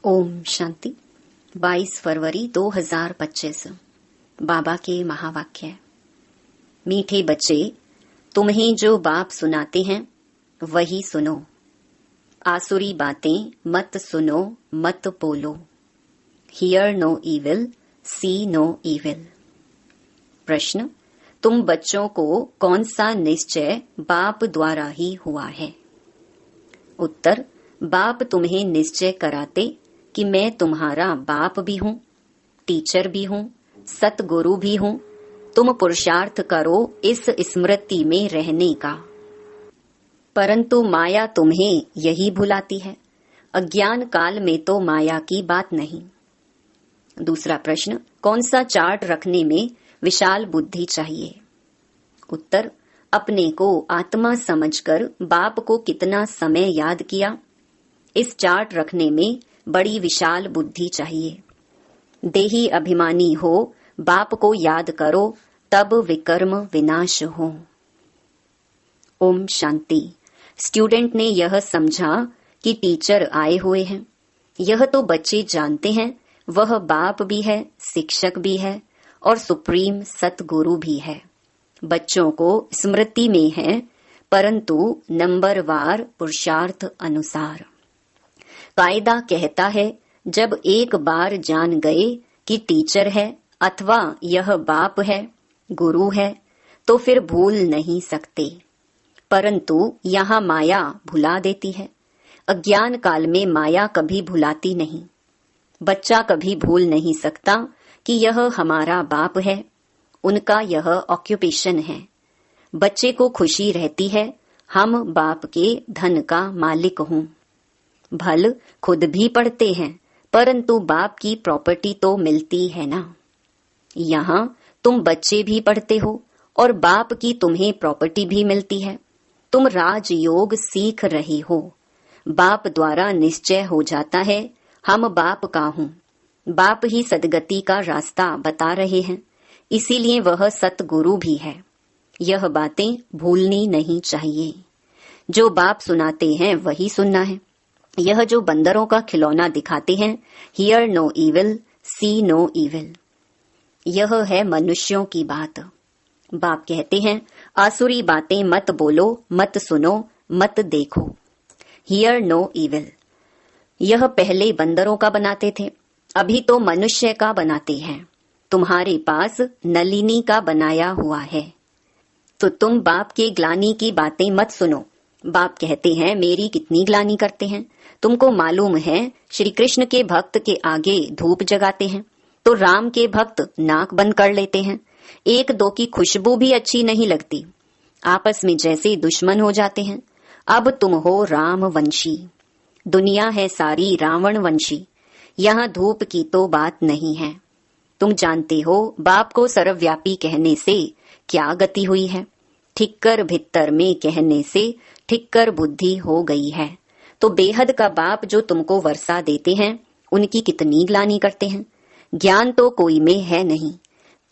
ओम शांति। 22 फरवरी 2025। बाबा के महावाक्य। मीठे बच्चे, तुम्हें जो बाप सुनाते हैं वही सुनो। आसुरी बातें मत सुनो, मत बोलो। Hear no evil, see no evil. प्रश्न, तुम बच्चों को कौन सा निश्चय बाप द्वारा ही हुआ है? उत्तर, बाप तुम्हें निश्चय कराते कि मैं तुम्हारा बाप भी हूँ, टीचर भी हूँ, सतगुरु भी हूँ। तुम पुरुषार्थ करो इस स्मृति में रहने का। परंतु माया तुम्हें यही भुलाती है। अज्ञान काल में तो माया की बात नहीं। दूसरा प्रश्न, कौन सा चार्ट रखने में विशाल बुद्धि चाहिए? उत्तर, अपने को आत्मा समझकर बाप को कितना समय याद किया, इस चार्ट रखने में बड़ी विशाल बुद्धि चाहिए। देही अभिमानी हो, बाप को याद करो, तब विकर्म विनाश हो। ओम शांति। स्टूडेंट ने यह समझा कि टीचर आए हुए हैं। यह तो बच्चे जानते हैं वह बाप भी है, शिक्षक भी है और सुप्रीम सतगुरु भी है। बच्चों को स्मृति में है, परंतु नंबरवार पुरुषार्थ अनुसार। कायदा कहता है, जब एक बार जान गए कि टीचर है अथवा यह बाप है, गुरु है, तो फिर भूल नहीं सकते। परंतु यहाँ माया भुला देती है। अज्ञान काल में माया कभी भुलाती नहीं। बच्चा कभी भूल नहीं सकता कि यह हमारा बाप है, उनका यह ऑक्यूपेशन है। बच्चे को खुशी रहती है, हम बाप के धन का मालिक हूँ। भल खुद भी पढ़ते हैं, परंतु बाप की प्रॉपर्टी तो मिलती है ना। यहाँ तुम बच्चे भी पढ़ते हो और बाप की तुम्हें प्रॉपर्टी भी मिलती है। तुम राजयोग सीख रहे हो। बाप द्वारा निश्चय हो जाता है, हम बाप का हूँ। बाप ही सदगति का रास्ता बता रहे हैं, इसीलिए वह सतगुरु भी है। यह बातें भूलनी नहीं चाहिए। जो बाप सुनाते हैं वही सुनना है। यह जो बंदरों का खिलौना दिखाते हैं, hear no evil, see no evil, यह है मनुष्यों की बात। बाप कहते हैं, आसुरी बातें मत बोलो, मत सुनो, मत देखो। हियर नो इविल, यह पहले बंदरों का बनाते थे, अभी तो मनुष्य का बनाते हैं। तुम्हारे पास नलिनी का बनाया हुआ है, तो तुम बाप के ग्लानी की बातें मत सुनो। बाप कहते हैं, मेरी कितनी ग्लानी करते हैं। तुमको मालूम है, श्री कृष्ण के भक्त के आगे धूप जगाते हैं तो राम के भक्त नाक बंद कर लेते हैं। एक दो की खुशबू भी अच्छी नहीं लगती, आपस में जैसे दुश्मन हो जाते हैं। अब तुम हो राम वंशी, दुनिया है सारी रावण वंशी। यहाँ धूप की तो बात नहीं है। तुम जानते हो बाप को सर्वव्यापी कहने से क्या गति हुई है। ठिक्कर भित्तर में कहने से ठिक्कर बुद्धि हो गई है। तो बेहद का बाप जो तुमको वर्षा देते हैं, उनकी कितनी ग्लानी करते हैं। ज्ञान तो कोई में है नहीं,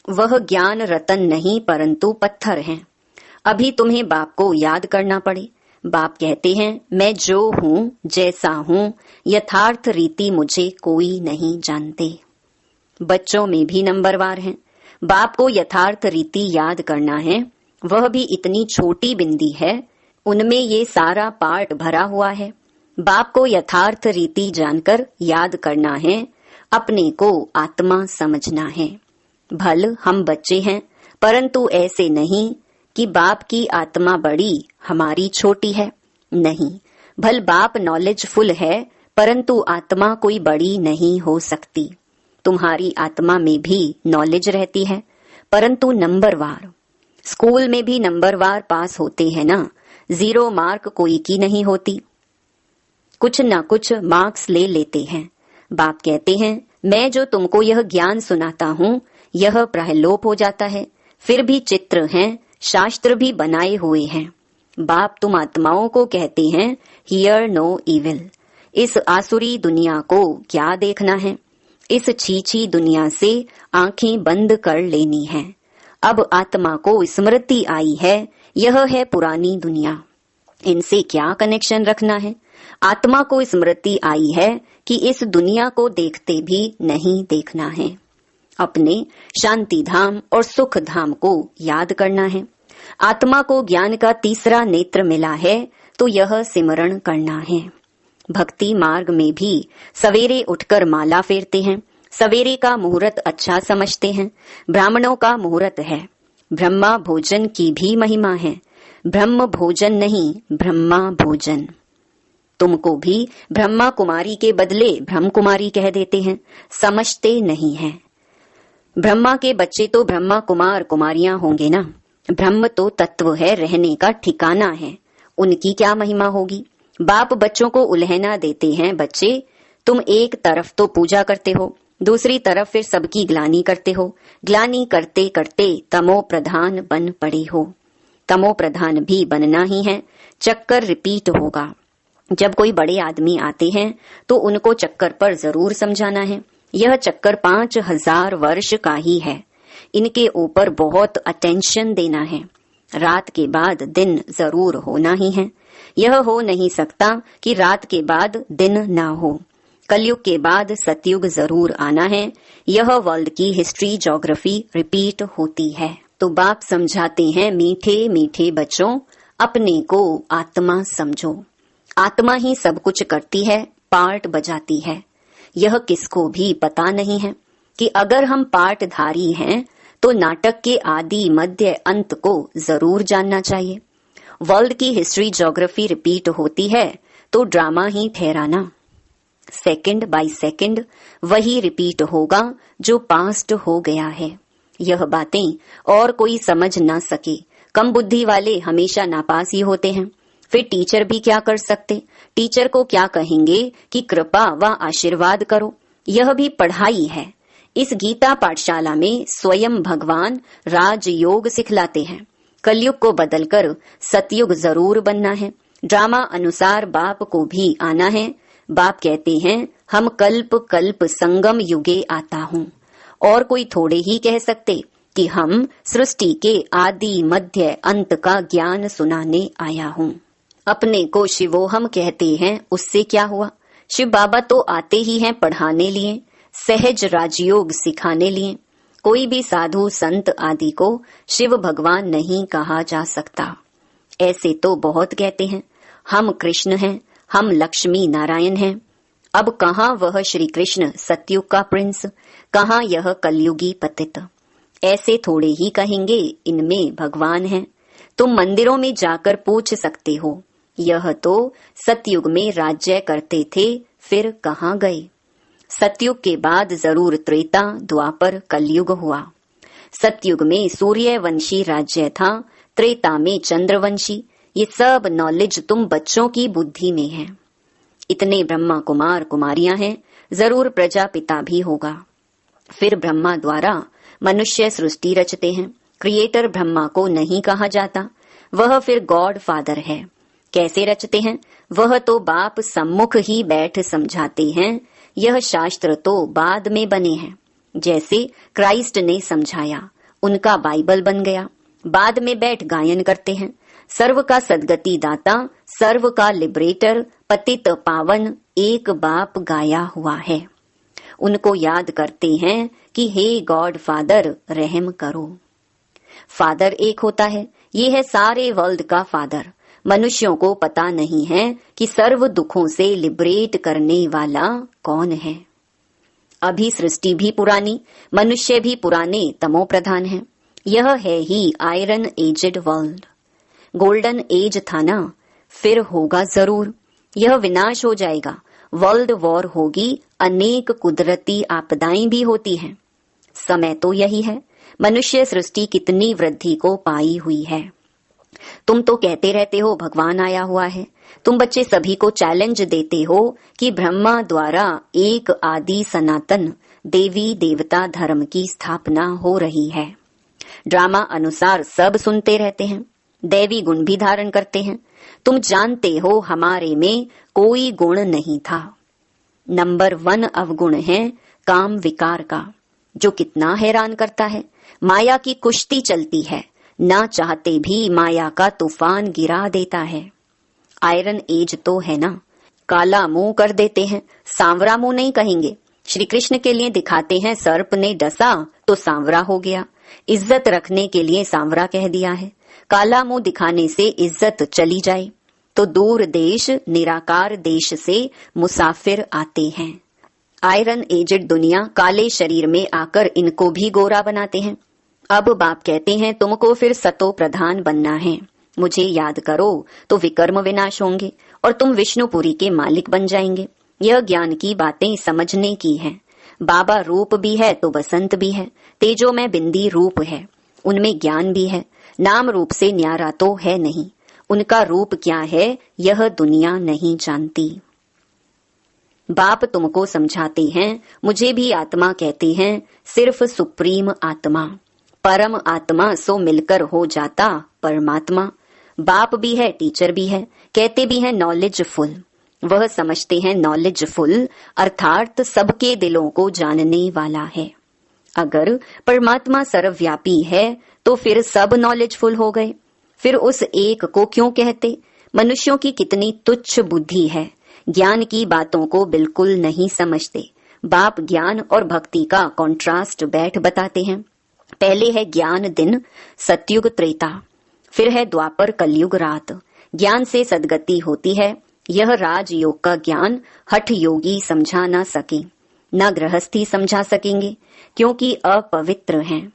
वह ज्ञान रतन नहीं परंतु पत्थर हैं। अभी तुम्हें बाप को याद करना पड़े। बाप कहते हैं, मैं जो हूँ, जैसा हूँ, यथार्थ रीति मुझे कोई नहीं जानते। बच्चों में भी नंबरवार हैं। बाप को यथार्थ रीति याद करना है, वह भी इतनी छोटी बिंदी है, उनमें ये सारा पार्ट भरा हुआ है। बाप को यथार्थ रीति जानकर याद करना है, अपने को आत्मा समझना है। भल हम बच्चे हैं, परंतु ऐसे नहीं कि बाप की आत्मा बड़ी, हमारी छोटी है। नहीं, भल बाप नॉलेजफुल है, परंतु आत्मा कोई बड़ी नहीं हो सकती। तुम्हारी आत्मा में भी नॉलेज रहती है, परंतु नंबरवार। स्कूल में भी नंबरवार पास होते हैं ना, 0 मार्क कोई की नहीं होती, कुछ न कुछ मार्क्स ले लेते हैं। बाप कहते हैं, मैं जो तुमको यह ज्ञान सुनाता हूँ, यह प्रहलोप हो जाता है। फिर भी चित्र हैं, शास्त्र भी बनाए हुए हैं। बाप तुम आत्माओं को कहते हैं, हियर नो इविल। इस आसुरी दुनिया को क्या देखना है? इस छीछी दुनिया से आंखें बंद कर लेनी है। अब आत्मा को स्मृति आई है, यह है पुरानी दुनिया। इनसे क्या कनेक्शन रखना है? आत्मा को स्मृति आई है कि इस दुनिया को देखते भी नहीं देखना है, अपने शांति धाम और सुख धाम को याद करना है। आत्मा को ज्ञान का तीसरा नेत्र मिला है तो यह सिमरण करना है। भक्ति मार्ग में भी सवेरे उठकर माला फेरते हैं, सवेरे का मुहूर्त अच्छा समझते हैं। ब्राह्मणों का मुहूर्त है। ब्रह्मा भोजन की भी महिमा है, ब्रह्म भोजन नहीं ब्रह्मा भोजन। तुमको भी ब्रह्मा कुमारी के बदले ब्रह्म कुमारी कह देते हैं, समझते नहीं हैं। ब्रह्मा के बच्चे तो ब्रह्मा कुमार कुमारियां होंगे ना। ब्रह्म तो तत्व है, रहने का ठिकाना है, उनकी क्या महिमा होगी। बाप बच्चों को उल्हना देते हैं, बच्चे तुम एक तरफ तो पूजा करते हो, दूसरी तरफ फिर सबकी ग्लानी करते हो। ग्लानी करते करते तमो प्रधान बन पड़े हो। तमो प्रधान भी बनना ही है, चक्कर रिपीट होगा। जब कोई बड़े आदमी आते हैं तो उनको चक्कर पर जरूर समझाना है। यह चक्कर 5000 वर्ष का ही है, इनके ऊपर बहुत अटेंशन देना है। रात के बाद दिन जरूर होना ही है। यह हो नहीं सकता कि रात के बाद दिन ना हो। कलयुग के बाद सतयुग जरूर आना है। यह वर्ल्ड की हिस्ट्री ज्योग्राफी रिपीट होती है। तो बाप समझाते हैं, मीठे मीठे बच्चों, अपने को आत्मा समझो। आत्मा ही सब कुछ करती है, पार्ट बजाती है। यह किसको भी पता नहीं है कि अगर हम पार्टधारी हैं तो नाटक के आदि मध्य अंत को जरूर जानना चाहिए। वर्ल्ड की हिस्ट्री ज्योग्राफी रिपीट होती है तो ड्रामा ही ठहराना। सेकंड बाय सेकंड वही रिपीट होगा जो पास्ट हो गया है। यह बातें और कोई समझ ना सके। कम बुद्धि वाले हमेशा नापास ही होते हैं। फिर टीचर भी क्या कर सकते। टीचर को क्या कहेंगे कि कृपा व आशीर्वाद करो। यह भी पढ़ाई है। इस गीता पाठशाला में स्वयं भगवान राजयोग सिखलाते हैं। कलयुग को बदलकर सतयुग जरूर बनना है। ड्रामा अनुसार बाप को भी आना है। बाप कहते हैं, हम कल्प कल्प संगम युगे आता हूँ। और कोई थोड़े ही कह सकते कि हम सृष्टि के आदि मध्य अंत का ज्ञान सुनाने आया हूँ। अपने को शिवोहम कहते हैं, उससे क्या हुआ। शिव बाबा तो आते ही हैं पढ़ाने लिए, सहज राजयोग सिखाने लिए। कोई भी साधु संत आदि को शिव भगवान नहीं कहा जा सकता। ऐसे तो बहुत कहते हैं, हम कृष्ण हैं, हम लक्ष्मी नारायण हैं। अब कहाँ वह श्री कृष्ण सतयुग का प्रिंस, कहाँ यह कलयुगी पतित। ऐसे थोड़े ही कहेंगे इनमें भगवान है। तुम मंदिरों में जाकर पूछ सकते हो, यह तो सतयुग में राज्य करते थे, फिर कहाँ गए। सतयुग के बाद जरूर त्रेता द्वापर कलयुग हुआ। सतयुग में सूर्यवंशी राज्य था, त्रेता में चंद्रवंशी। ये सब नॉलेज तुम बच्चों की बुद्धि में है। इतने ब्रह्मा कुमार कुमारियां हैं, जरूर प्रजापिता भी होगा। फिर ब्रह्मा द्वारा मनुष्य सृष्टि रचते हैं। क्रिएटर ब्रह्मा को नहीं कहा जाता, वह फिर गॉड फादर है। कैसे रचते हैं वह तो बाप सम्मुख ही बैठ समझाते हैं। यह शास्त्र तो बाद में बने हैं। जैसे क्राइस्ट ने समझाया, उनका बाइबल बन गया। बाद में बैठ गायन करते हैं। सर्व का सदगति दाता, सर्व का लिबरेटर, पतित पावन एक बाप गाया हुआ है। उनको याद करते हैं कि हे गॉड फादर रहम करो। फादर एक होता है, ये है सारे वर्ल्ड का फादर। मनुष्यों को पता नहीं है कि सर्व दुखों से लिबरेट करने वाला कौन है। अभी सृष्टि भी पुरानी, मनुष्य भी पुराने तमो प्रधान है। यह है ही iron aged world. Golden age था ना, फिर होगा जरूर। यह विनाश हो जाएगा, वर्ल्ड वॉर होगी, अनेक कुदरती आपदाएं भी होती हैं। समय तो यही है। मनुष्य सृष्टि कितनी वृद्धि को पाई हुई है। तुम तो कहते रहते हो भगवान आया हुआ है। तुम बच्चे सभी को चैलेंज देते हो कि ब्रह्मा द्वारा एक आदि सनातन देवी देवता धर्म की स्थापना हो रही है। ड्रामा अनुसार सब सुनते रहते हैं, दैवी गुण भी धारण करते हैं। तुम जानते हो हमारे में कोई गुण नहीं था। नंबर 1 अवगुण है काम विकार का, जो कितना हैरान करता है। माया की कुश्ती चलती है, ना चाहते भी माया का तूफान गिरा देता है। आयरन एज तो है ना, काला मुंह कर देते हैं, सांवरा मुंह नहीं कहेंगे। श्री कृष्ण के लिए दिखाते हैं सर्प ने डसा तो सांवरा हो गया, इज्जत रखने के लिए सांवरा कह दिया है। काला मुंह दिखाने से इज्जत चली जाए तो दूर देश निराकार देश से मुसाफिर आते हैं। आयरन एजेड दुनिया काले शरीर में आकर इनको भी गोरा बनाते हैं। अब बाप कहते हैं तुमको फिर सतो प्रधान बनना है, मुझे याद करो तो विकर्म विनाश होंगे और तुम विष्णुपुरी के मालिक बन जाएंगे। यह ज्ञान की बातें समझने की है। बाबा रूप भी है तो बसंत भी है, तेजो में बिंदी रूप है, उनमें ज्ञान भी है। नाम रूप से न्यारा तो है नहीं, उनका रूप क्या है यह दुनिया नहीं जानती। बाप तुमको समझाते हैं, मुझे भी आत्मा कहते हैं, सिर्फ सुप्रीम आत्मा, परम आत्मा सो मिलकर हो जाता परमात्मा। बाप भी है टीचर भी है, कहते भी है नॉलेजफुल। वह समझते हैं नॉलेजफुल अर्थात सबके दिलों को जानने वाला है। अगर परमात्मा सर्वव्यापी है तो फिर सब नॉलेजफुल हो गए, फिर उस एक को क्यों कहते? मनुष्यों की कितनी तुच्छ बुद्धि है, ज्ञान की बातों को बिल्कुल नहीं समझते। बाप ज्ञान और भक्ति का कॉन्ट्रास्ट बैठ बताते हैं। पहले है ज्ञान दिन, सतयुग त्रेता, फिर है द्वापर कलयुग रात। ज्ञान से सदगति होती है। यह राजयोग का ज्ञान हठ योगी समझा ना सके, न गृहस्थी समझा सकेंगे क्योंकि अपवित्र हैं।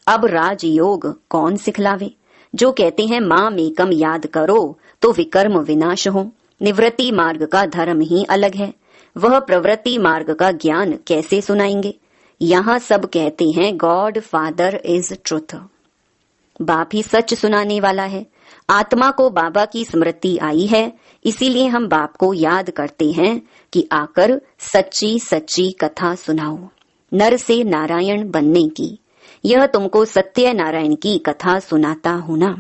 अब राजयोग कौन सिखलावे? जो कहते हैं माम एकम याद करो तो विकर्म विनाश हो। निवृत्ति मार्ग का धर्म ही अलग है, वह प्रवृत्ति मार्ग का ज्ञान कैसे सुनाएंगे? यहाँ सब कहते हैं गॉड फादर इज ट्रुथ, बाप ही सच सुनाने वाला है। आत्मा को बाबा की स्मृति आई है, इसीलिए हम बाप को याद करते हैं कि आकर सच्ची सच्ची कथा सुनाओ, नर से नारायण बनने की। यह तुमको सत्य नारायण की कथा सुनाता हूं ना।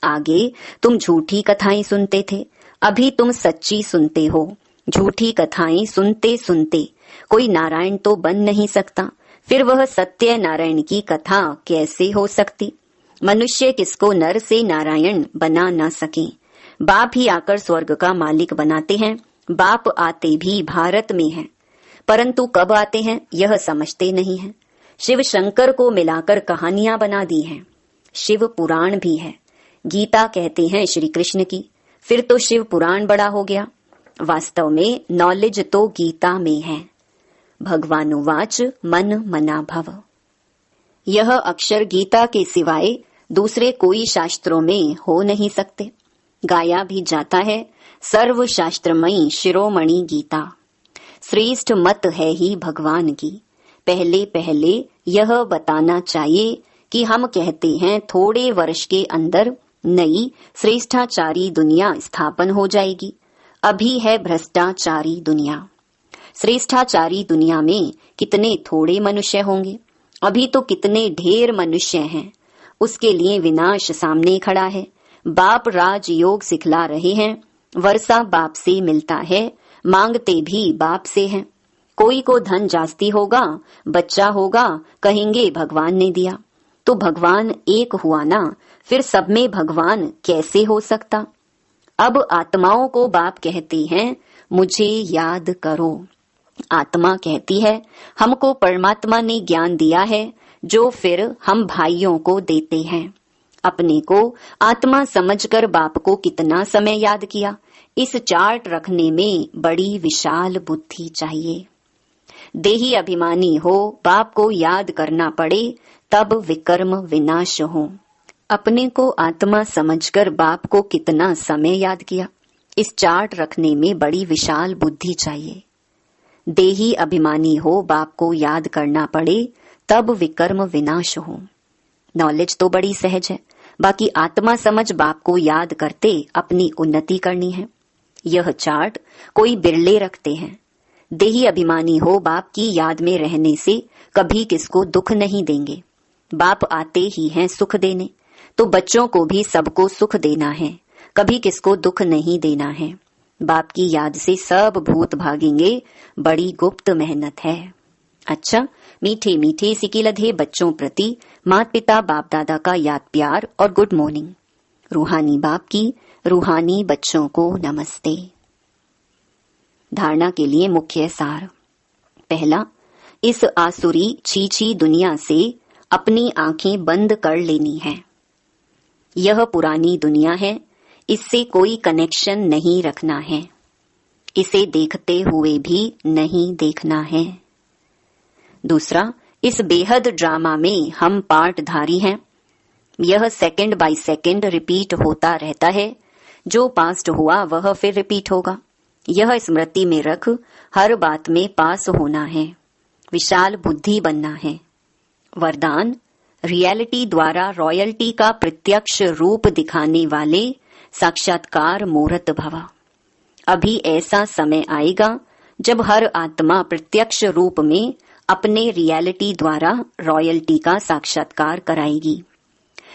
आगे तुम झूठी कथाएं सुनते थे, अभी तुम सच्ची सुनते हो। झूठी कथाएं सुनते सुनते कोई नारायण तो बन नहीं सकता, फिर वह सत्य नारायण की कथा कैसे हो सकती? मनुष्य किसको नर से नारायण बना ना सके। बाप ही आकर स्वर्ग का मालिक बनाते हैं। बाप आते भी भारत में हैं, परंतु कब आते हैं यह समझते नहीं हैं। शिव शंकर को मिलाकर कहानियां बना दी हैं। शिव पुराण भी है, गीता कहते हैं श्री कृष्ण की, फिर तो शिव पुराण बड़ा हो गया। वास्तव में नॉलेज तो गीता में है। भगवानुवाच मन मना भव। यह अक्षर गीता के सिवाय दूसरे कोई शास्त्रों में हो नहीं सकते। गाया भी जाता है सर्व शास्त्रमयी शिरोमणि गीता, श्रेष्ठ मत है ही भगवान की। पहले पहले यह बताना चाहिए कि हम कहते हैं थोड़े वर्ष के अंदर नई श्रेष्ठाचारी दुनिया स्थापन हो जाएगी। अभी है भ्रष्टाचारी दुनिया। श्रेष्ठाचारी दुनिया में कितने थोड़े मनुष्य होंगे, अभी तो कितने ढेर मनुष्य हैं। उसके लिए विनाश सामने खड़ा है। बाप राजयोग सिखला रहे हैं, वर्षा बाप से मिलता है, मांगते भी बाप से हैं। कोई को धन जास्ती होगा, बच्चा होगा, कहेंगे भगवान ने दिया। तो भगवान एक हुआ ना, फिर सब में भगवान कैसे हो सकता? अब आत्माओं को बाप कहते हैं मुझे याद करो। आत्मा कहती है हमको परमात्मा ने ज्ञान दिया है जो फिर हम भाइयों को देते हैं। अपने को आत्मा समझकर बाप को कितना समय याद किया, इस चार्ट रखने में बड़ी विशाल बुद्धि चाहिए। देही अभिमानी हो, बाप को याद करना पड़े तब विकर्म विनाश हो। अपने को आत्मा समझकर बाप को कितना समय याद किया, इस चार्ट रखने में बड़ी विशाल बुद्धि चाहिए। देही अभिमानी हो, बाप को याद करना पड़े तब विकर्म विनाश हो। नॉलेज तो बड़ी सहज है, बाकी आत्मा समझ बाप को याद करते अपनी उन्नति करनी है। यह चार्ट कोई बिरले रखते हैं। देही अभिमानी हो, बाप की याद में रहने से कभी किसको दुख नहीं देंगे। बाप आते ही हैं सुख देने, तो बच्चों को भी सबको सुख देना है, कभी किसको दुख नहीं देना है। बाप की याद से सब भूत भागेंगे, बड़ी गुप्त मेहनत है। अच्छा, मीठे मीठे सिकिलधे बच्चों प्रति माता पिता बाप दादा का याद प्यार और गुड मॉर्निंग। रूहानी बाप की रूहानी बच्चों को नमस्ते। धारणा के लिए मुख्य सार। पहला, इस आसुरी छीछी दुनिया से अपनी आंखें बंद कर लेनी है। यह पुरानी दुनिया है, इससे कोई कनेक्शन नहीं रखना है। इसे देखते हुए भी नहीं देखना है। दूसरा, इस बेहद ड्रामा में हम पार्टधारी हैं। यह सेकंड बाय सेकंड रिपीट होता रहता है। जो पास्ट हुआ वह फिर रिपीट होगा। यह स्मृति में रख हर बात में पास होना है, विशाल बुद्धि बनना है। वरदान, रियलिटी द्वारा रॉयल्टी का प्रत्यक्ष रूप दिखाने वाले साक्षात्कार मूर्त भव। अभी ऐसा समय आएगा जब हर आत्मा प्रत्यक्ष रूप में अपने रियलिटी द्वारा रॉयल्टी का साक्षात्कार कराएगी।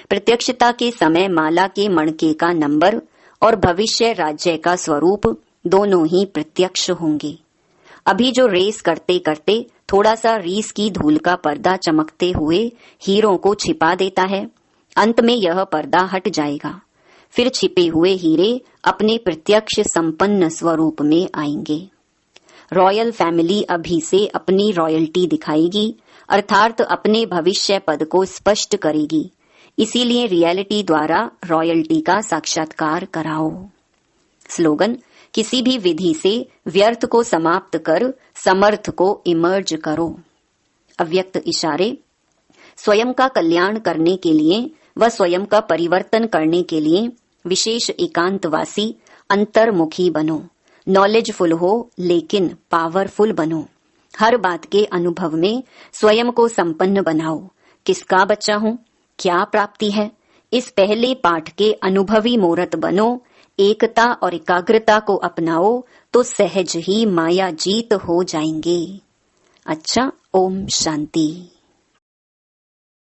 प्रत्यक्षता के समय माला के मणके का नंबर और भविष्य राज्य का स्वरूप दोनों ही प्रत्यक्ष होंगे। अभी जो रेस करते करते थोड़ा सा रीस की धूल का पर्दा चमकते हुए हीरों को छिपा देता है, अंत में यह पर्दा हट जाएगा। फिर छिपे हुए हीरे अपने प्रत्यक्ष संपन्न स्वरूप में आएंगे। रॉयल फैमिली अभी से अपनी रॉयल्टी दिखाएगी, अर्थात अपने भविष्य पद को स्पष्ट करेगी। इसीलिए रियलिटी द्वारा रॉयल्टी का साक्षात्कार कराओ। स्लोगन, किसी भी विधि से व्यर्थ को समाप्त कर समर्थ को इमर्ज करो। अव्यक्त इशारे, स्वयं का कल्याण करने के लिए व स्वयं का परिवर्तन करने के लिए विशेष एकांतवासी अंतर्मुखी बनो। नॉलेजफुल हो लेकिन पावरफुल बनो। हर बात के अनुभव में स्वयं को संपन्न बनाओ। किसका बच्चा हूँ, क्या प्राप्ति है, इस पहले पाठ के अनुभवी मूर्त बनो। एकता और एकाग्रता को अपनाओ तो सहज ही माया जीत हो जाएंगे। अच्छा, ओम शांति।